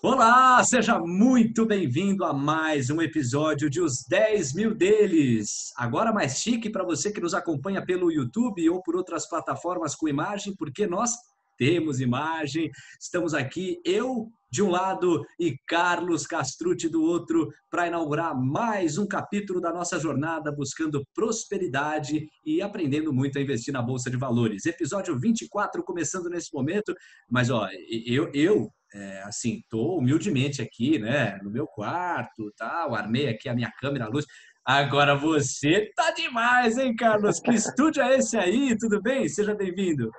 Olá, seja muito bem-vindo a mais um episódio de Os 10 Mil Deles. Agora mais chique para você que nos acompanha pelo YouTube ou por outras plataformas com imagem, porque nós temos imagem. Estamos aqui, eu de um lado e Carlos Castrucci do outro, para inaugurar mais um capítulo da nossa jornada buscando prosperidade e aprendendo muito a investir na Bolsa de Valores. Episódio 24 começando nesse momento, mas assim, tô humildemente aqui, né, no meu quarto, tal, armei aqui a minha câmera, a luz. Agora você tá demais, hein, Carlos? Que estúdio é esse aí? Tudo bem? Seja bem-vindo.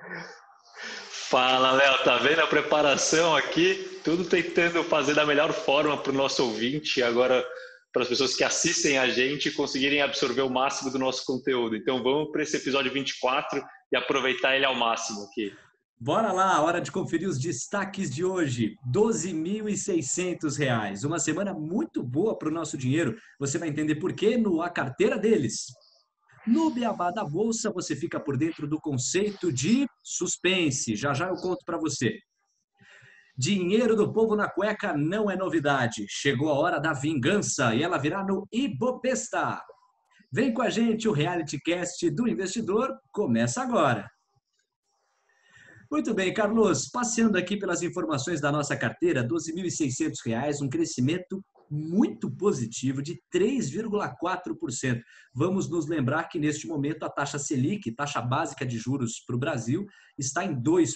Fala, Léo, tá vendo a preparação aqui? Tudo tentando fazer da melhor forma para o nosso ouvinte, agora para as pessoas que assistem a gente conseguirem absorver o máximo do nosso conteúdo. Então vamos para esse episódio 24 e aproveitar ele ao máximo aqui. Bora lá, hora de conferir os destaques de hoje. R$ 12.600. Uma semana muito boa para o nosso dinheiro. Você vai entender por quê no A Carteira Deles. No Beabá da Bolsa, você fica por dentro do conceito de suspense. Já já eu conto para você. Dinheiro do povo na cueca não é novidade. Chegou a hora da vingança e ela virá no Ibovespa. Vem com a gente, o Reality Cast do Investidor começa agora. Muito bem, Carlos, passeando aqui pelas informações da nossa carteira, R$ 12.600, um crescimento muito positivo de 3,4%. Vamos nos lembrar que neste momento a taxa Selic, taxa básica de juros para o Brasil, está em 2%.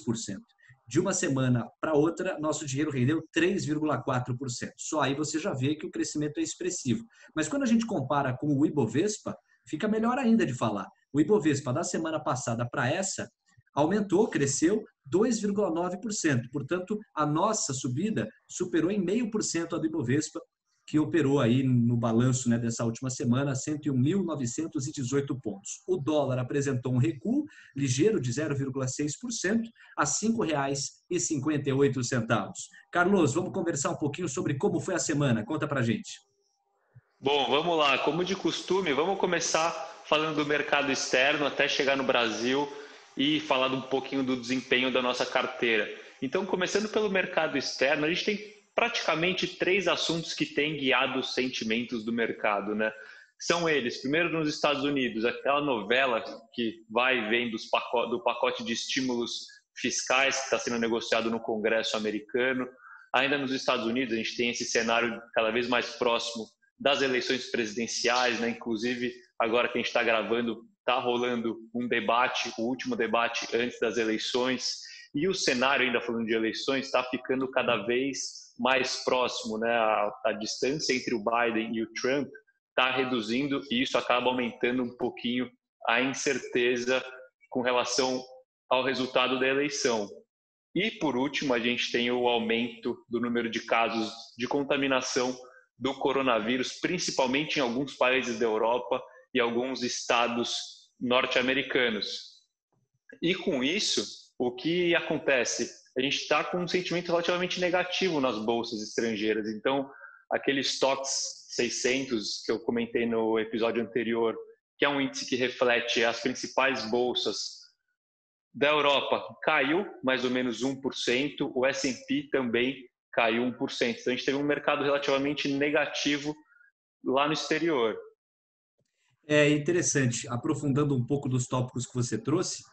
De uma semana para outra, nosso dinheiro rendeu 3,4%. Só aí você já vê que o crescimento é expressivo. Mas quando a gente compara com o Ibovespa, fica melhor ainda de falar. O Ibovespa da semana passada para essa aumentou, cresceu 2,9%. Portanto, a nossa subida superou em 0,5% a do Ibovespa, que operou aí no balanço, né, dessa última semana, 101.918 pontos. O dólar apresentou um recuo ligeiro de 0,6% a R$ 5,58. Carlos, vamos conversar um pouquinho sobre como foi a semana. Conta pra gente. Bom, vamos lá. Como de costume, vamos começar falando do mercado externo até chegar no Brasil e falar um pouquinho do desempenho da nossa carteira. Então, começando pelo mercado externo, a gente tem praticamente três assuntos que têm guiado os sentimentos do mercado, né? São eles, primeiro nos Estados Unidos, aquela novela que vai e vem do pacote de estímulos fiscais que está sendo negociado no Congresso americano. Ainda nos Estados Unidos, a gente tem esse cenário cada vez mais próximo das eleições presidenciais, né? Inclusive, agora que a gente está gravando, está rolando um debate, o último debate antes das eleições, e o cenário, ainda falando de eleições, está ficando cada vez mais próximo, né? A distância entre o Biden e o Trump está reduzindo e isso acaba aumentando um pouquinho a incerteza com relação ao resultado da eleição. E, por último, a gente tem o aumento do número de casos de contaminação do coronavírus, principalmente em alguns países da Europa e alguns estados norte-americanos. E com isso, o que acontece? A gente está com um sentimento relativamente negativo nas bolsas estrangeiras. Então, aquele Stocks 600 que eu comentei no episódio anterior, que é um índice que reflete as principais bolsas da Europa, caiu mais ou menos 1%, o S&P também caiu 1%. Então, a gente teve um mercado relativamente negativo lá no exterior. É interessante, aprofundando um pouco dos tópicos que você trouxe.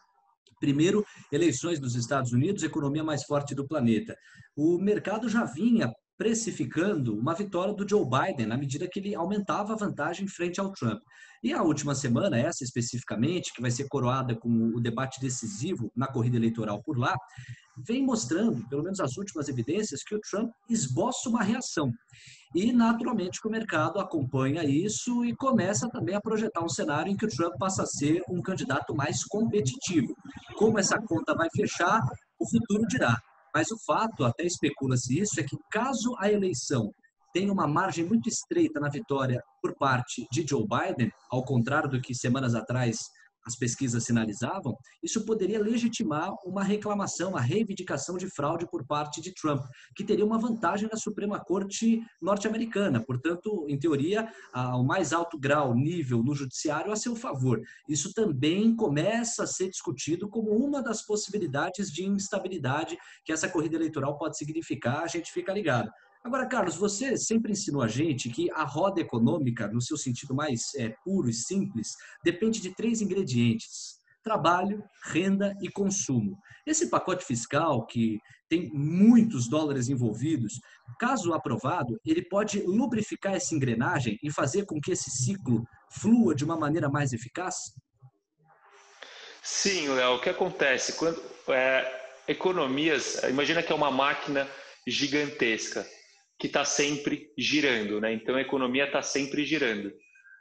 Primeiro, eleições dos Estados Unidos, economia mais forte do planeta. O mercado já vinha precificando uma vitória do Joe Biden na medida que ele aumentava a vantagem frente ao Trump. E a última semana, essa especificamente, que vai ser coroada com o debate decisivo na corrida eleitoral por lá, vem mostrando, pelo menos as últimas evidências, que o Trump esboça uma reação. E, naturalmente, que o mercado acompanha isso e começa também a projetar um cenário em que o Trump passa a ser um candidato mais competitivo. Como essa conta vai fechar, o futuro dirá. Mas o fato, até especula-se isso, é que caso a eleição tenha uma margem muito estreita na vitória por parte de Joe Biden, ao contrário do que semanas atrás as pesquisas sinalizavam, isso poderia legitimar uma reclamação, a reivindicação de fraude por parte de Trump, que teria uma vantagem na Suprema Corte norte-americana. Portanto, em teoria, o mais alto grau, nível no judiciário a seu favor. Isso também começa a ser discutido como uma das possibilidades de instabilidade que essa corrida eleitoral pode significar, a gente fica ligado. Agora, Carlos, você sempre ensinou a gente que a roda econômica, no seu sentido mais puro e simples, depende de 3 ingredientes: trabalho, renda e consumo. Esse pacote fiscal, que tem muitos dólares envolvidos, caso aprovado, ele pode lubrificar essa engrenagem e fazer com que esse ciclo flua de uma maneira mais eficaz? Sim, Léo, o que acontece? Quando economias, imagina que é uma máquina gigantesca que está sempre girando, né? Então a economia está sempre girando.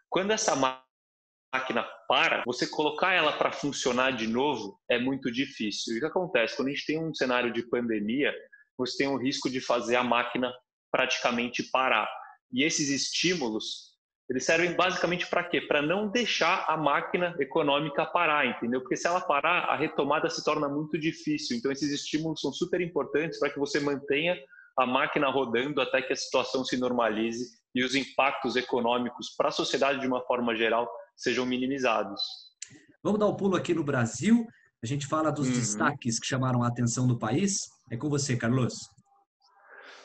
Quando essa máquina para, você colocar ela para funcionar de novo é muito difícil. E o que acontece? Quando a gente tem um cenário de pandemia, você tem o risco de fazer a máquina praticamente parar. E esses estímulos, eles servem basicamente para quê? Para não deixar a máquina econômica parar, entendeu? Porque se ela parar, a retomada se torna muito difícil. Então esses estímulos são super importantes para que você mantenha a máquina rodando até que a situação se normalize e os impactos econômicos para a sociedade de uma forma geral sejam minimizados. Vamos dar um pulo aqui no Brasil. A gente fala dos Uhum. destaques que chamaram a atenção do país. É com você, Carlos.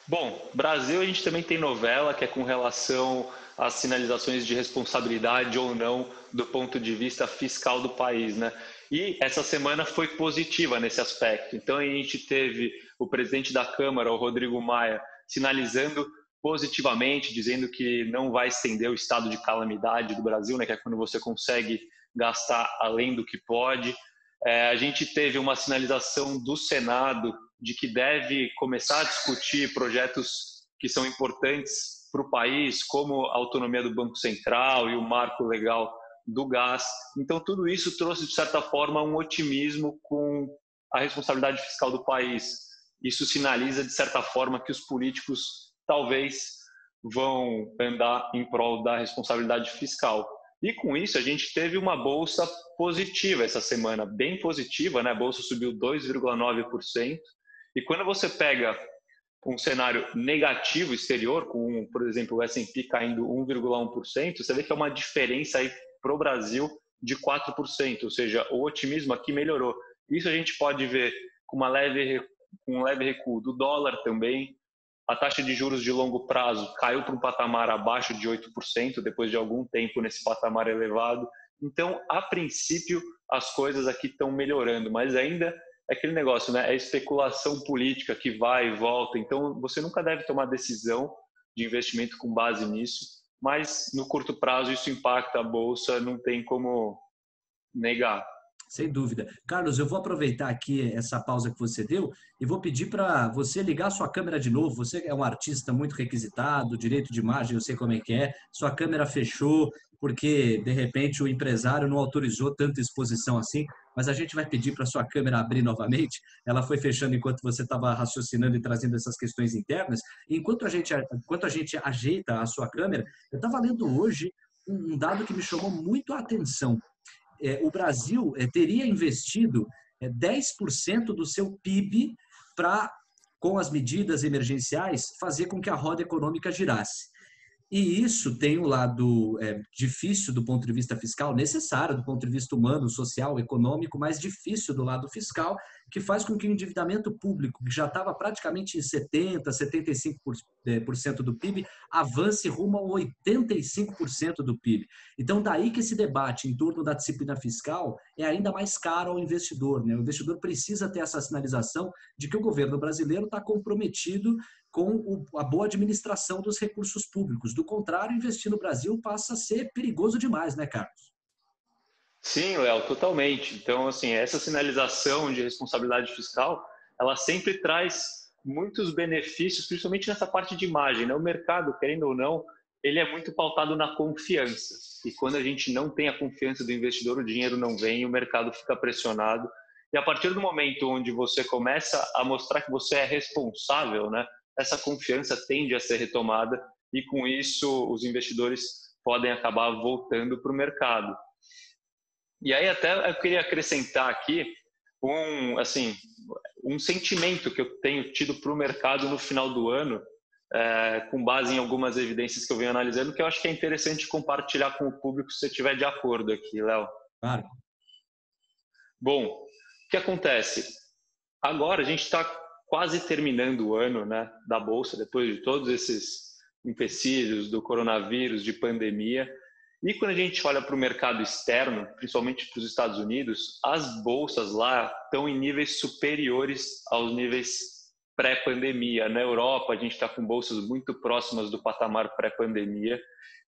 Bom, Brasil a gente também tem novela que é com relação às sinalizações de responsabilidade ou não do ponto de vista fiscal do país, né? E essa semana foi positiva nesse aspecto. Então a gente teve o presidente da Câmara, o Rodrigo Maia, sinalizando positivamente, dizendo que não vai estender o estado de calamidade do Brasil, né? Que é quando você consegue gastar além do que pode. A gente teve uma sinalização do Senado de que deve começar a discutir projetos que são importantes para o país, como a autonomia do Banco Central e o marco legal do gás. Então, tudo isso trouxe, de certa forma, um otimismo com a responsabilidade fiscal do país. Isso sinaliza, de certa forma, que os políticos talvez vão andar em prol da responsabilidade fiscal. E com isso, a gente teve uma bolsa positiva essa semana, bem positiva, né? A bolsa subiu 2,9%. E quando você pega um cenário negativo exterior, com, por exemplo, o S&P caindo 1,1%, você vê que é uma diferença aí para o Brasil de 4%, ou seja, o otimismo aqui melhorou. Isso a gente pode ver com um leve recuo do dólar também. A taxa de juros de longo prazo caiu para um patamar abaixo de 8%, depois de algum tempo nesse patamar elevado. Então, a princípio, as coisas aqui estão melhorando, mas ainda é aquele negócio, né? É especulação política que vai e volta. Então, você nunca deve tomar decisão de investimento com base nisso, mas no curto prazo isso impacta a bolsa, não tem como negar. Sem dúvida. Carlos, eu vou aproveitar aqui essa pausa que você deu e vou pedir para você ligar sua câmera de novo. Você é um artista muito requisitado, direito de imagem, eu sei como é que é. Sua câmera fechou porque, de repente, o empresário não autorizou tanta exposição assim, mas a gente vai pedir para sua câmera abrir novamente. Ela foi fechando enquanto você estava raciocinando e trazendo essas questões internas. Enquanto a gente ajeita a sua câmera, eu estava lendo hoje um dado que me chamou muito a atenção. O Brasil teria investido 10% do seu PIB para, com as medidas emergenciais, fazer com que a roda econômica girasse. E isso tem um lado difícil do ponto de vista fiscal, necessário do ponto de vista humano, social, econômico, mas difícil do lado fiscal, que faz com que o endividamento público, que já estava praticamente em 70%, 75% do PIB, avance rumo a 85% do PIB. Então, daí que esse debate em torno da disciplina fiscal é ainda mais caro ao investidor, né? O investidor precisa ter essa sinalização de que o governo brasileiro está comprometido com a boa administração dos recursos públicos. Do contrário, investir no Brasil passa a ser perigoso demais, né, Carlos? Sim, Léo, totalmente. Então, assim, essa sinalização de responsabilidade fiscal, ela sempre traz muitos benefícios, principalmente nessa parte de imagem, né? O mercado, querendo ou não, ele é muito pautado na confiança. E quando a gente não tem a confiança do investidor, o dinheiro não vem, o mercado fica pressionado. E a partir do momento onde você começa a mostrar que você é responsável, né? Essa confiança tende a ser retomada e com isso os investidores podem acabar voltando para o mercado. E aí até eu queria acrescentar aqui um sentimento que eu tenho tido para o mercado no final do ano, com base em algumas evidências que eu venho analisando, que eu acho que é interessante compartilhar com o público se você estiver de acordo aqui, Léo. Claro. Bom, o que acontece? Agora a gente está quase terminando o ano, né, da Bolsa, depois de todos esses empecilhos do coronavírus, de pandemia. E quando a gente olha para o mercado externo, principalmente para os Estados Unidos, as bolsas lá estão em níveis superiores aos níveis pré-pandemia. Na Europa, a gente está com bolsas muito próximas do patamar pré-pandemia.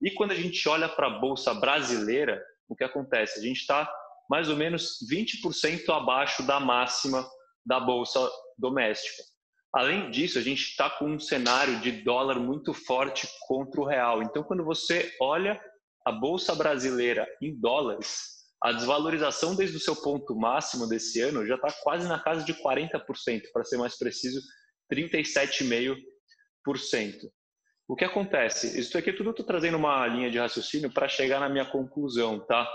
E quando a gente olha para a bolsa brasileira, o que acontece? A gente está mais ou menos 20% abaixo da máxima da bolsa doméstica. Além disso, a gente está com um cenário de dólar muito forte contra o real. Então, quando você olha a bolsa brasileira em dólares, a desvalorização desde o seu ponto máximo desse ano já está quase na casa de 40%, para ser mais preciso, 37,5%. O que acontece? Isso aqui tudo eu estou trazendo uma linha de raciocínio para chegar na minha conclusão, tá?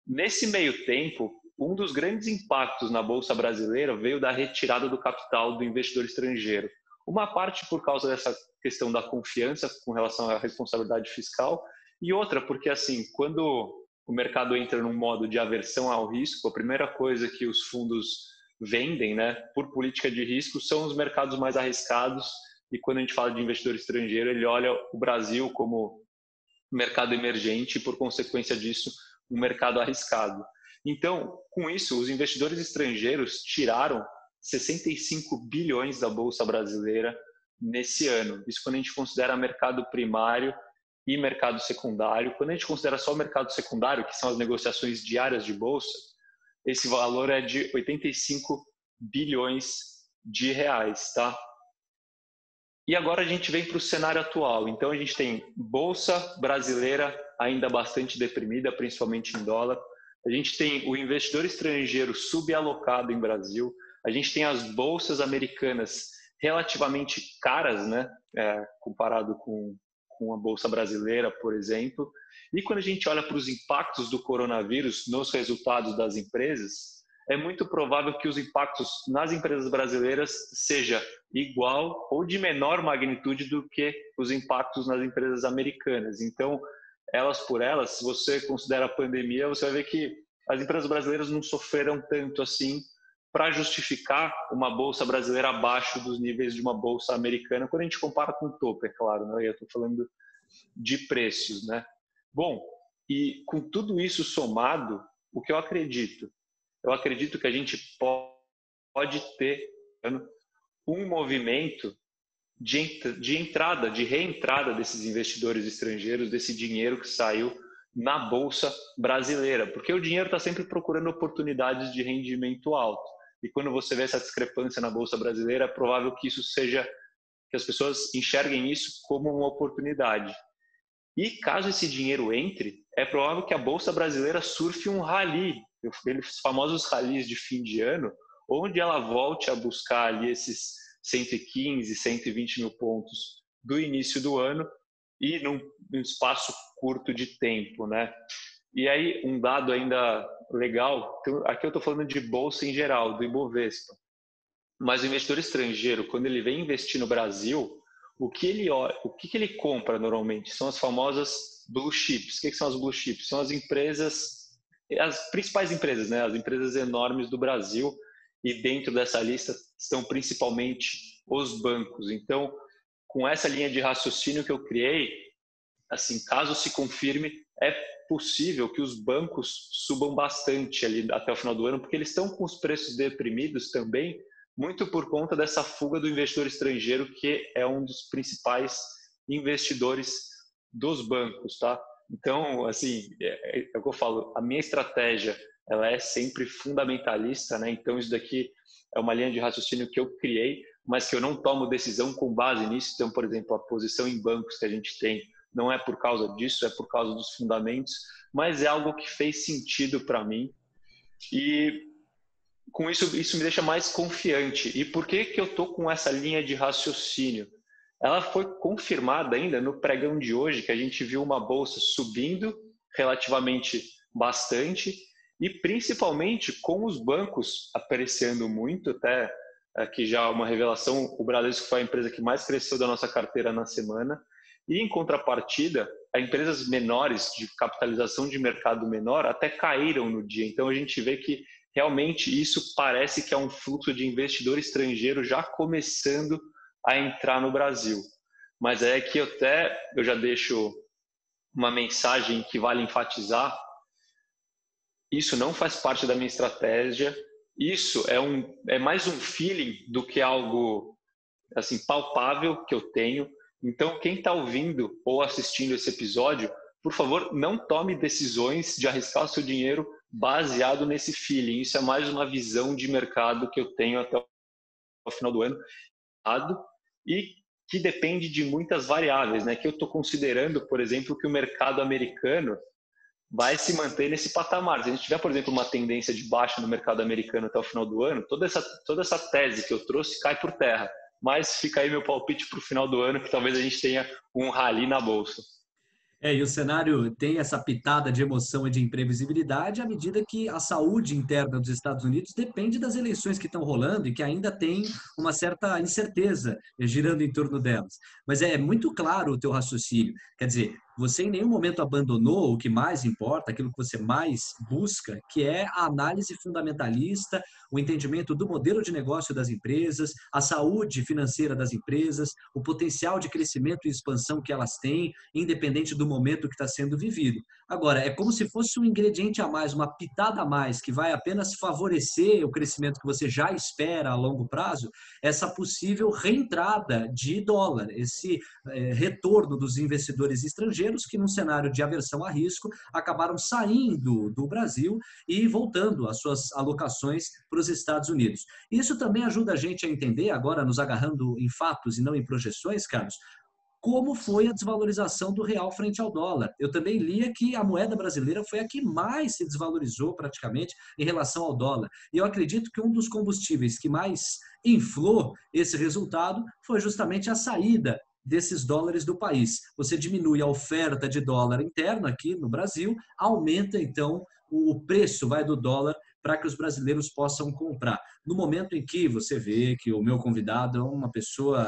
Nesse meio tempo, um dos grandes impactos na Bolsa Brasileira veio da retirada do capital do investidor estrangeiro. Uma parte por causa dessa questão da confiança com relação à responsabilidade fiscal e outra porque, assim, quando o mercado entra num modo de aversão ao risco, a primeira coisa que os fundos vendem, né, por política de risco, são os mercados mais arriscados e quando a gente fala de investidor estrangeiro, ele olha o Brasil como mercado emergente e, por consequência disso, um mercado arriscado. Então, com isso, os investidores estrangeiros tiraram 65 bilhões da Bolsa Brasileira nesse ano. Isso quando a gente considera mercado primário e mercado secundário. Quando a gente considera só o mercado secundário, que são as negociações diárias de bolsa, esse valor é de 85 bilhões de reais, tá? E agora a gente vem para o cenário atual. Então, a gente tem Bolsa Brasileira ainda bastante deprimida, principalmente em dólar. A gente tem o investidor estrangeiro subalocado em Brasil. A gente tem as bolsas americanas relativamente caras, né? Comparado com a Bolsa Brasileira, por exemplo. E quando a gente olha para os impactos do coronavírus nos resultados das empresas, é muito provável que os impactos nas empresas brasileiras seja igual ou de menor magnitude do que os impactos nas empresas americanas. Então, elas por elas, se você considera a pandemia, você vai ver que as empresas brasileiras não sofreram tanto assim para justificar uma bolsa brasileira abaixo dos níveis de uma bolsa americana, quando a gente compara com o topo, é claro, né? Eu estou falando de preços, né? Bom, e com tudo isso somado, o que eu acredito? Eu acredito que a gente pode ter um movimento de entrada, de reentrada desses investidores estrangeiros, desse dinheiro que saiu na Bolsa Brasileira, porque o dinheiro está sempre procurando oportunidades de rendimento alto. E quando você vê essa discrepância na Bolsa Brasileira, é provável que isso seja, que as pessoas enxerguem isso como uma oportunidade. E caso esse dinheiro entre, é provável que a Bolsa Brasileira surfe um rally, aqueles famosos rallies de fim de ano, onde ela volte a buscar ali esses 115, 120 mil pontos do início do ano e num espaço curto de tempo, né? E aí, um dado ainda legal, aqui eu estou falando de bolsa em geral, do Ibovespa, mas o investidor estrangeiro, quando ele vem investir no Brasil, o que ele compra normalmente? São as famosas blue chips. O que são as blue chips? São as empresas, as principais empresas, né? As empresas enormes do Brasil, e dentro dessa lista estão principalmente os bancos. Então, com essa linha de raciocínio que eu criei, assim, caso se confirme, é possível que os bancos subam bastante ali até o final do ano, porque eles estão com os preços deprimidos também, muito por conta dessa fuga do investidor estrangeiro, que é um dos principais investidores dos bancos, tá? Então, assim, é o que eu falo, a minha estratégia, ela é sempre fundamentalista, né? Então, isso daqui é uma linha de raciocínio que eu criei, mas que eu não tomo decisão com base nisso. Então, por exemplo, a posição em bancos que a gente tem não é por causa disso, é por causa dos fundamentos, mas é algo que fez sentido para mim. E com isso me deixa mais confiante. E por que eu estou com essa linha de raciocínio? Ela foi confirmada ainda no pregão de hoje, que a gente viu uma bolsa subindo relativamente bastante, e principalmente com os bancos apreciando muito, até aqui já uma revelação, o Bradesco foi a empresa que mais cresceu da nossa carteira na semana, e em contrapartida, as empresas menores, de capitalização de mercado menor, até caíram no dia. Então a gente vê que realmente isso parece que é um fluxo de investidor estrangeiro já começando a entrar no Brasil. Mas é que eu já deixo uma mensagem que vale enfatizar: isso não faz parte da minha estratégia, isso é mais um feeling do que algo assim palpável que eu tenho. Então, quem está ouvindo ou assistindo esse episódio, por favor, não tome decisões de arriscar o seu dinheiro baseado nesse feeling. Isso é mais uma visão de mercado que eu tenho até o final do ano, e que depende de muitas variáveis, né? Que eu estou considerando, por exemplo, que o mercado americano vai se manter nesse patamar. Se a gente tiver, por exemplo, uma tendência de baixa no mercado americano até o final do ano, toda essa tese que eu trouxe cai por terra. Mas fica aí meu palpite para o final do ano, que talvez a gente tenha um rally na Bolsa. E o cenário tem essa pitada de emoção e de imprevisibilidade à medida que a saúde interna dos Estados Unidos depende das eleições que estão rolando e que ainda tem uma certa incerteza girando em torno delas. Mas é muito claro o teu raciocínio. Quer dizer, você em nenhum momento abandonou o que mais importa, aquilo que você mais busca, que é a análise fundamentalista, o entendimento do modelo de negócio das empresas, a saúde financeira das empresas, o potencial de crescimento e expansão que elas têm, independente do momento que está sendo vivido. Agora, é como se fosse um ingrediente a mais, uma pitada a mais, que vai apenas favorecer o crescimento que você já espera a longo prazo, essa possível reentrada de dólar, esse retorno dos investidores estrangeiros que, num cenário de aversão a risco, acabaram saindo do Brasil e voltando às suas alocações para os Estados Unidos. Isso também ajuda a gente a entender, agora nos agarrando em fatos e não em projeções, Carlos, como foi a desvalorização do real frente ao dólar. Eu também lia que a moeda brasileira foi a que mais se desvalorizou praticamente em relação ao dólar. E eu acredito que um dos combustíveis que mais inflou esse resultado foi justamente a saída desses dólares do país. Você diminui a oferta de dólar interno aqui no Brasil, aumenta então o preço do dólar para que os brasileiros possam comprar. No momento em que você vê que o meu convidado é uma pessoa,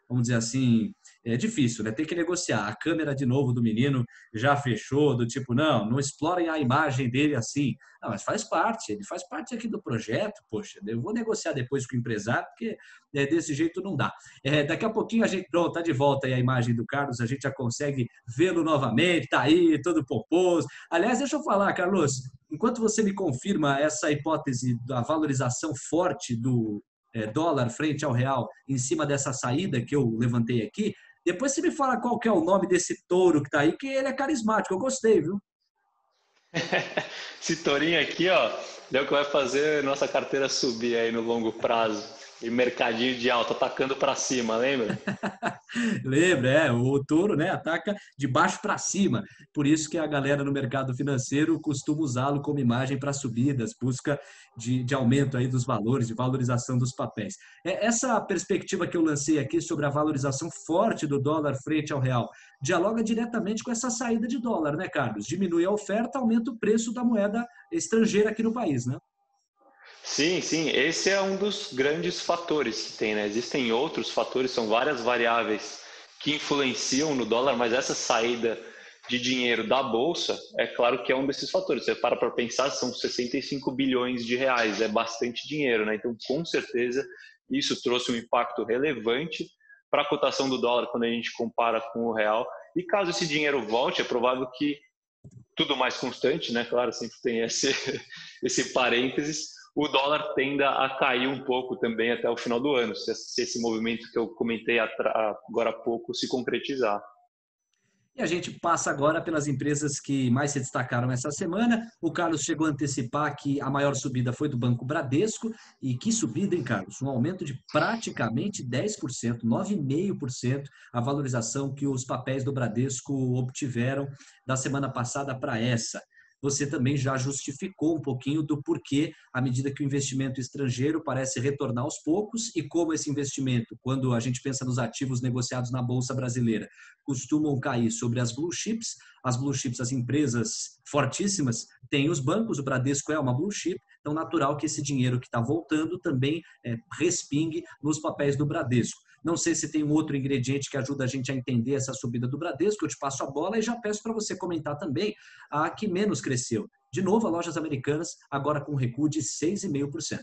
vamos dizer assim, é difícil, né? Tem que negociar. A câmera, de novo, do menino já fechou, do tipo, não explorem a imagem dele assim. Não, mas faz parte, ele faz parte aqui do projeto, poxa, eu vou negociar depois com o empresário, porque desse jeito não dá. Daqui a pouquinho a gente, pronto, está de volta aí a imagem do Carlos, a gente já consegue vê-lo novamente, está aí, todo pomposo. Aliás, deixa eu falar, Carlos, enquanto você me confirma essa hipótese da valorização forte do dólar frente ao real em cima dessa saída que eu levantei aqui, depois você me fala qual que é o nome desse touro que está aí, que ele é carismático, eu gostei, viu? Esse tourinho aqui, ó, é o que vai fazer nossa carteira subir aí no longo prazo. E mercadinho de alta, atacando para cima, lembra? Lembra, o touro, né, ataca de baixo para cima. Por isso que a galera no mercado financeiro costuma usá-lo como imagem para subidas, busca de aumento aí dos valores, de valorização dos papéis. Essa perspectiva que eu lancei aqui sobre a valorização forte do dólar frente ao real dialoga diretamente com essa saída de dólar, né, Carlos? Diminui a oferta, aumenta o preço da moeda estrangeira aqui no país, né? Sim, sim, esse é um dos grandes fatores que tem, né? Existem outros fatores, são várias variáveis que influenciam no dólar, mas essa saída de dinheiro da Bolsa, é claro que é um desses fatores. Você para pensar, são 65 bilhões de reais, é bastante dinheiro, né? Então, com certeza, isso trouxe um impacto relevante para a cotação do dólar quando a gente compara com o real. E caso esse dinheiro volte, é provável que tudo mais constante, né? Claro, sempre tem esse parênteses, o dólar tenda a cair um pouco também até o final do ano, se esse movimento que eu comentei agora há pouco se concretizar. E a gente passa agora pelas empresas que mais se destacaram essa semana. O Carlos chegou a antecipar que a maior subida foi do Banco Bradesco. E que subida, hein, Carlos? Um aumento de praticamente 10%, 9,5% a valorização que os papéis do Bradesco obtiveram da semana passada para essa. você também já justificou um pouquinho do porquê, à medida que o investimento estrangeiro parece retornar aos poucos e como esse investimento, quando a gente pensa nos ativos negociados na Bolsa Brasileira, costumam cair sobre as blue chips, as empresas fortíssimas, têm os bancos, o Bradesco é uma blue chip, então natural que esse dinheiro que está voltando também respingue nos papéis do Bradesco. Não sei se tem um outro ingrediente que ajuda a gente a entender essa subida do Bradesco, eu te passo a bola e já peço para você comentar também a que menos cresceu. De novo, a Lojas Americanas, agora com recuo de 6,5%.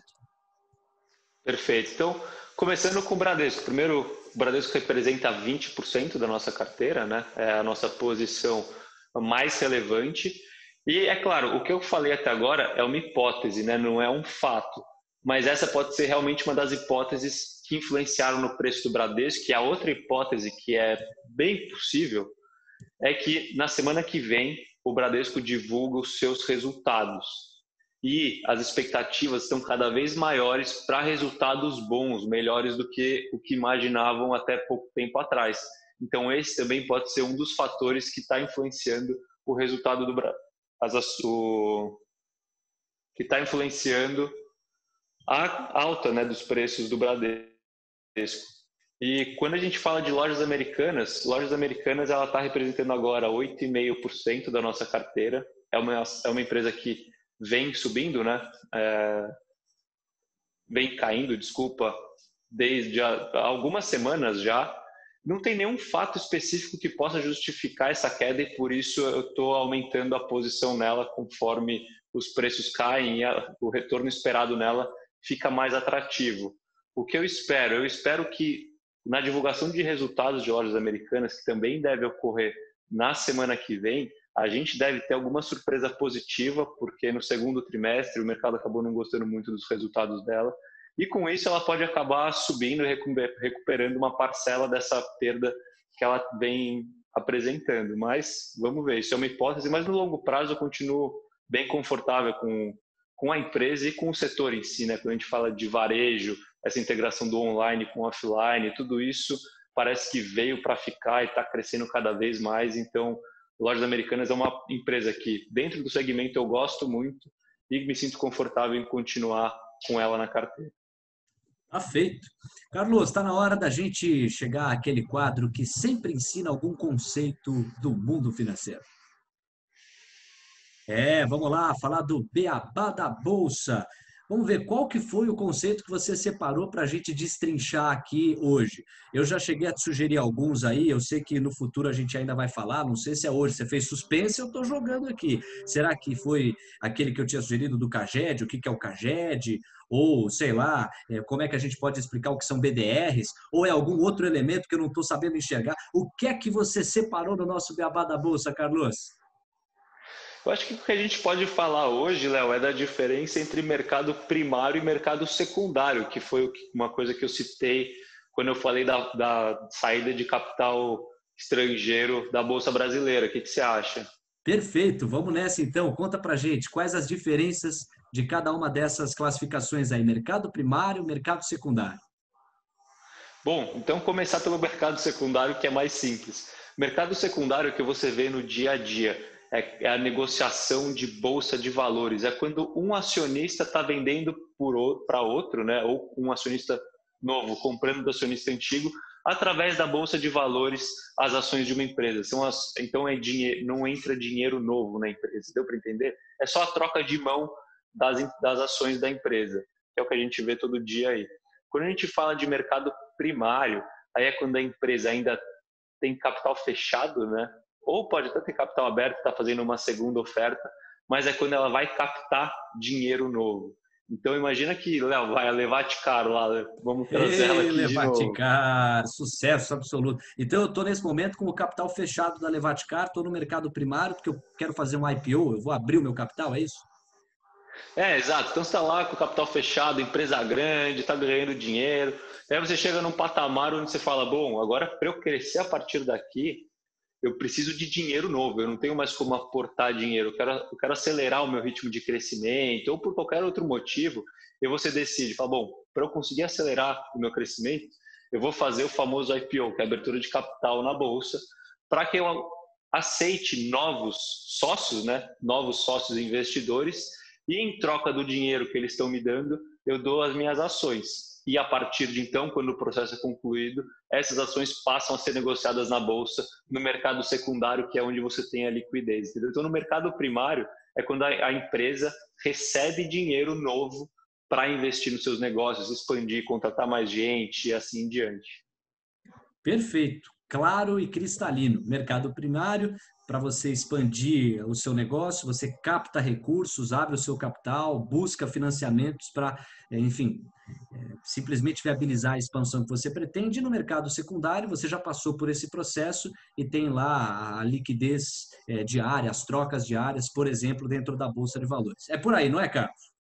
Perfeito. Então, começando com o Bradesco. Primeiro, o Bradesco representa 20% da nossa carteira, né? É a nossa posição mais relevante. E, é claro, o que eu falei até agora é uma hipótese, né? Não é um fato. Mas essa pode ser realmente uma das hipóteses que influenciaram no preço do Bradesco. E a outra hipótese que é bem possível é que na semana que vem o Bradesco divulga os seus resultados. E as expectativas estão cada vez maiores para resultados bons, melhores do que o que imaginavam até pouco tempo atrás. Então, esse também pode ser um dos fatores que está influenciando o resultado do que está influenciando a alta, né, dos preços do Bradesco. E quando a gente fala de Lojas Americanas ela está representando agora 8,5% da nossa carteira. É uma empresa que vem subindo, né? Vem caindo, desculpa, desde algumas semanas já. Não tem nenhum fato específico que possa justificar essa queda e por isso eu estou aumentando a posição nela conforme os preços caem e o retorno esperado nela fica mais atrativo. O que eu espero? Eu espero que na divulgação de resultados de Lojas Americanas, que também deve ocorrer na semana que vem, a gente deve ter alguma surpresa positiva, porque no segundo trimestre o mercado acabou não gostando muito dos resultados dela, e com isso ela pode acabar subindo e recuperando uma parcela dessa perda que ela vem apresentando. Mas vamos ver, isso é uma hipótese, mas no longo prazo eu continuo bem confortável com a empresa e com o setor em si, né? Quando a gente fala de varejo, essa integração do online com o offline, tudo isso parece que veio para ficar e está crescendo cada vez mais. Então, Lojas Americanas é uma empresa que, dentro do segmento, eu gosto muito e me sinto confortável em continuar com ela na carteira. Tá feito. Carlos, está na hora da gente chegar àquele quadro que sempre ensina algum conceito do mundo financeiro. Vamos lá, falar do beabá da Bolsa. Vamos ver qual que foi o conceito que você separou para a gente destrinchar aqui hoje. Eu já cheguei a te sugerir alguns aí, eu sei que no futuro a gente ainda vai falar, não sei se é hoje. Você fez suspense, eu estou jogando aqui. Será que foi aquele que eu tinha sugerido do CAGED? O que é o CAGED? Ou, sei lá, como é que a gente pode explicar o que são BDRs? Ou é algum outro elemento que eu não estou sabendo enxergar? O que é que você separou no nosso beabá da Bolsa, Carlos? Eu acho que o que a gente pode falar hoje, Léo, é da diferença entre mercado primário e mercado secundário, que foi uma coisa que eu citei quando eu falei da saída de capital estrangeiro da Bolsa Brasileira. O que você acha? Perfeito, vamos nessa então. Conta pra gente quais as diferenças de cada uma dessas classificações aí, mercado primário, mercado secundário. Bom, então começar pelo mercado secundário, que é mais simples. Mercado secundário que você vê no dia a dia é a negociação de bolsa de valores. É quando um acionista está vendendo para outro, né? Ou um acionista novo comprando do acionista antigo, através da bolsa de valores, as ações de uma empresa. Então não entra dinheiro novo na empresa. Deu para entender? É só a troca de mão das ações da empresa, que é o que a gente vê todo dia aí. Quando a gente fala de mercado primário, aí é quando a empresa ainda tem capital fechado, né? Ou pode até ter capital aberto, está fazendo uma segunda oferta, mas é quando ela vai captar dinheiro novo. Então imagina que, Léo, vai a Levaticar lá, vamos trazer ela Ei, aqui de novo. Levaticar, sucesso absoluto. Então eu estou nesse momento com o capital fechado da Levaticar, estou no mercado primário porque eu quero fazer um IPO, eu vou abrir o meu capital, é isso? Exato. Então você está lá com o capital fechado, empresa grande, está ganhando dinheiro. Aí você chega num patamar onde você fala, bom, agora para eu crescer a partir daqui, eu preciso de dinheiro novo, eu não tenho mais como aportar dinheiro, eu quero acelerar o meu ritmo de crescimento, ou por qualquer outro motivo, e você decide, fala, bom, para eu conseguir acelerar o meu crescimento, eu vou fazer o famoso IPO, que é a abertura de capital na bolsa, para que eu aceite novos sócios, né? Novos sócios investidores, e em troca do dinheiro que eles estão me dando, eu dou as minhas ações. E a partir de então, quando o processo é concluído, essas ações passam a ser negociadas na bolsa, no mercado secundário, que é onde você tem a liquidez. Entendeu? Então, no mercado primário, é quando a empresa recebe dinheiro novo para investir nos seus negócios, expandir, contratar mais gente e assim em diante. Perfeito, claro e cristalino. Mercado primário, para você expandir o seu negócio, você capta recursos, abre o seu capital, busca financiamentos para, enfim, simplesmente viabilizar a expansão que você pretende. E no mercado secundário, você já passou por esse processo e tem lá a liquidez diária, as trocas diárias, por exemplo, dentro da Bolsa de Valores. É por aí, não é, Carlos?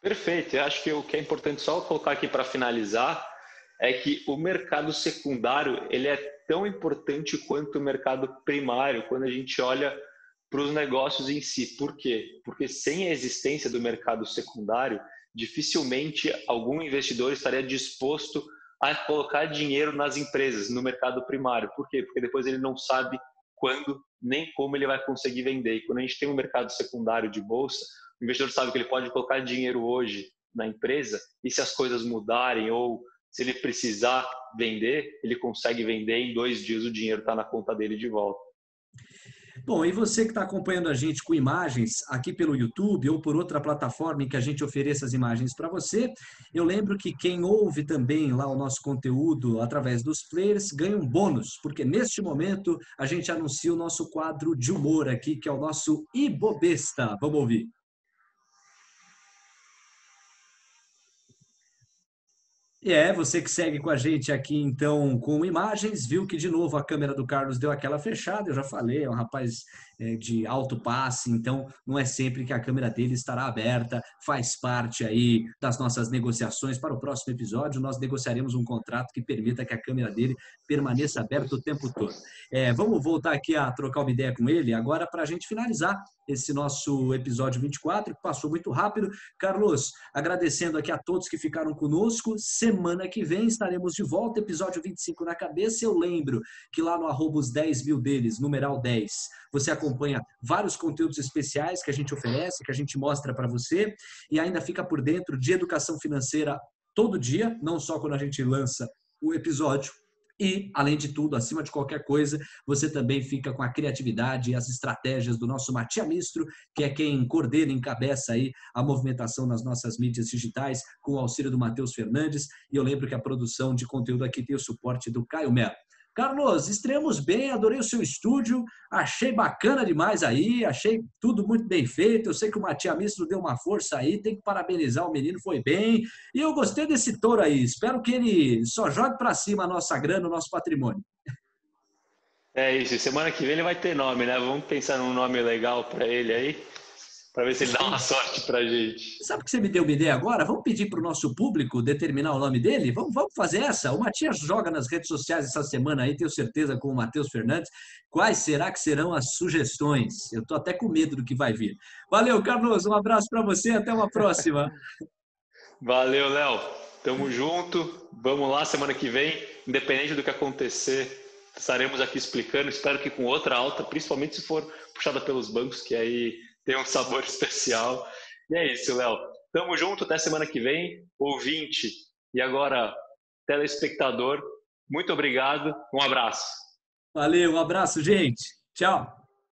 Perfeito. Eu acho que o que é importante só colocar aqui para finalizar é que o mercado secundário ele é tão importante quanto o mercado primário quando a gente olha para os negócios em si. Por quê? Porque sem a existência do mercado secundário, dificilmente algum investidor estaria disposto a colocar dinheiro nas empresas, no mercado primário. Por quê? Porque depois ele não sabe quando nem como ele vai conseguir vender. E quando a gente tem um mercado secundário de bolsa, o investidor sabe que ele pode colocar dinheiro hoje na empresa e se as coisas mudarem ou se ele precisar vender, ele consegue vender em 2 dias o dinheiro está na conta dele de volta. Bom, e você que está acompanhando a gente com imagens aqui pelo YouTube ou por outra plataforma em que a gente ofereça as imagens para você, eu lembro que quem ouve também lá o nosso conteúdo através dos players ganha um bônus, porque neste momento a gente anuncia o nosso quadro de humor aqui, que é o nosso Ibobesta. Vamos ouvir. Você que segue com a gente aqui, então, com imagens, viu que de novo a câmera do Carlos deu aquela fechada, eu já falei, é um rapaz de alto passe, então não é sempre que a câmera dele estará aberta, faz parte aí das nossas negociações. Para o próximo episódio, nós negociaremos um contrato que permita que a câmera dele permaneça aberta o tempo todo. Vamos voltar aqui a trocar uma ideia com ele agora para a gente finalizar esse nosso episódio 24, que passou muito rápido. Carlos, agradecendo aqui a todos que ficaram conosco. Semana que vem estaremos de volta, episódio 25 na cabeça. Eu lembro que lá no @os 10 mil deles, numeral 10, você acompanha vários conteúdos especiais que a gente oferece, que a gente mostra para você, e ainda fica por dentro de educação financeira todo dia, não só quando a gente lança o episódio. E, além de tudo, acima de qualquer coisa, você também fica com a criatividade e as estratégias do nosso Matia Mistro, que é quem coordena e encabeça aí a movimentação nas nossas mídias digitais, com o auxílio do Matheus Fernandes. E eu lembro que a produção de conteúdo aqui tem o suporte do Caio Melo. Carlos, estreamos bem, adorei o seu estúdio, achei bacana demais aí, achei tudo muito bem feito. Eu sei que o Matia Mistro deu uma força aí, tem que parabenizar o menino, foi bem. E eu gostei desse touro aí, espero que ele só jogue para cima a nossa grana, o nosso patrimônio. É isso, semana que vem ele vai ter nome, né? Vamos pensar num nome legal para ele aí, para ver se ele dá uma sorte para a gente. Sabe que você me deu uma ideia agora? Vamos pedir para o nosso público determinar o nome dele? Vamos fazer essa? O Matias joga nas redes sociais essa semana aí, tenho certeza, com o Matheus Fernandes. Quais será que serão as sugestões? Eu estou até com medo do que vai vir. Valeu, Carlos. Um abraço para você. Até uma próxima. Valeu, Léo. Tamo junto. Vamos lá semana que vem. Independente do que acontecer, estaremos aqui explicando. Espero que com outra alta, principalmente se for puxada pelos bancos, que aí tem um sabor especial. E é isso, Léo. Tamo junto, até semana que vem. Ouvinte e agora telespectador, muito obrigado. Um abraço. Valeu, um abraço, gente. Tchau.